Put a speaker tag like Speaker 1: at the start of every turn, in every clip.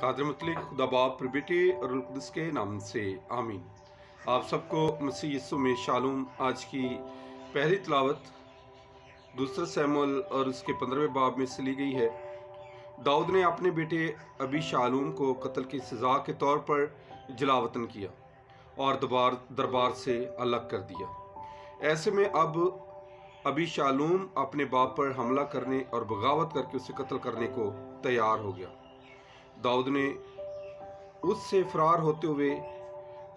Speaker 1: कादर मुतलिक खुदा बाप बेटे और रूह कुदस के नाम से आमीन। आप सबको मसीह यीशु में शालूम। आज की पहली तिलावत दूसरा शमूएल और उसके 15वें बाब में से ली गई है। दाऊद ने अपने बेटे अबी शालूम को कत्ल की सज़ा के तौर पर जलावतन किया और दरबार से अलग कर दिया। ऐसे में अब अबी शालूम अपने बाप पर हमला करने और बगावत करके उसे कत्ल करने को तैयार हो गया। दाऊद ने उससे फरार होते हुए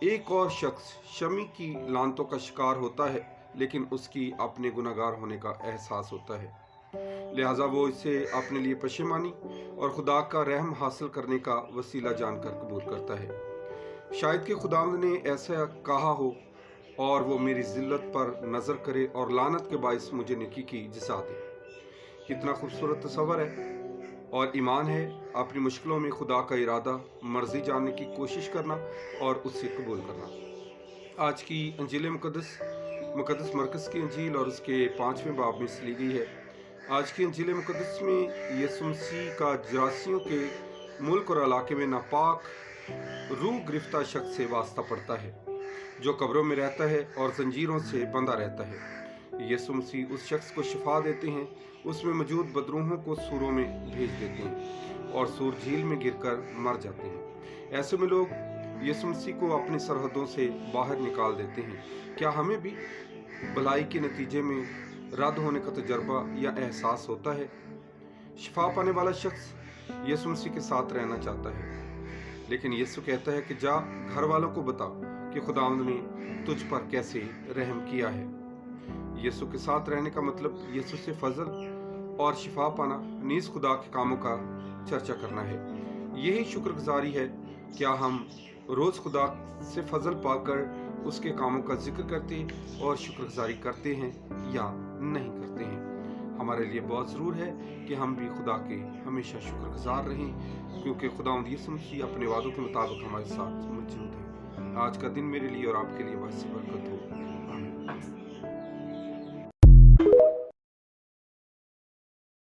Speaker 1: एक और शख्स शमी की लानतों का शिकार होता है, लेकिन उसकी अपने गुनाहगार होने का एहसास होता है। लिहाजा वो इसे अपने लिए पशेमानी और खुदा का रहम हासिल करने का वसीला जानकर कबूल करता है। शायद कि खुदावंद ने ऐसा कहा हो और वो मेरी जिल्लत पर नज़र करे और लानत के बायस मुझे नेकी की जज़ा दे। कितना खूबसूरत तस्वर है और ईमान है अपनी मुश्किलों में खुदा का इरादा मर्जी जानने की कोशिश करना और उससे कबूल करना। आज की अंजील मुकद्दस मरकज़ की अंजील और उसके 5वें बाब में से ली गई है। आज की अंजील मुकद्दस में यीशु मसीह का जरासियों के मुल्क और इलाके में नापाक रूह गिरफ्तार शख्स से वास्ता पड़ता है, जो कब्रों में रहता है और जंजीरों से बंधा रहता है। यीशु मसीह उस शख्स को शिफा देते हैं, उसमें मौजूद बदरूहों को सूरों में भेज देते हैं और सूर झील में गिरकर मर जाते हैं। ऐसे में लोग यीशु मसीह को अपनी सरहदों से बाहर निकाल देते हैं। क्या हमें भी भलाई के नतीजे में रद्द होने का तजर्बा या एहसास होता है? शिफा पाने वाला शख्स यीशु मसीह के साथ रहना चाहता है, लेकिन यीशु कहता है कि जा घर वालों को बता कि खुदावंद ने तुझ पर कैसे रहम किया है। यीशु के साथ रहने का मतलब यीशु से फजल और शिफा पाना, नीज़ खुदा के कामों का चर्चा करना है। यही शुक्रगुजारी है। क्या हम रोज़ खुदा से फजल पाकर उसके कामों का जिक्र करते और शुक्रगुजारी करते हैं या नहीं करते हैं? हमारे लिए बहुत ज़रूर है कि हम भी खुदा के हमेशा शुक्रगुजार रहें, क्योंकि खुदावंद यीशु मसीह अपने वादों के मुताबिक हमारे साथ मौजूद है। आज का दिन मेरे लिए और आपके लिए बाइस बरकत हो। आमीन।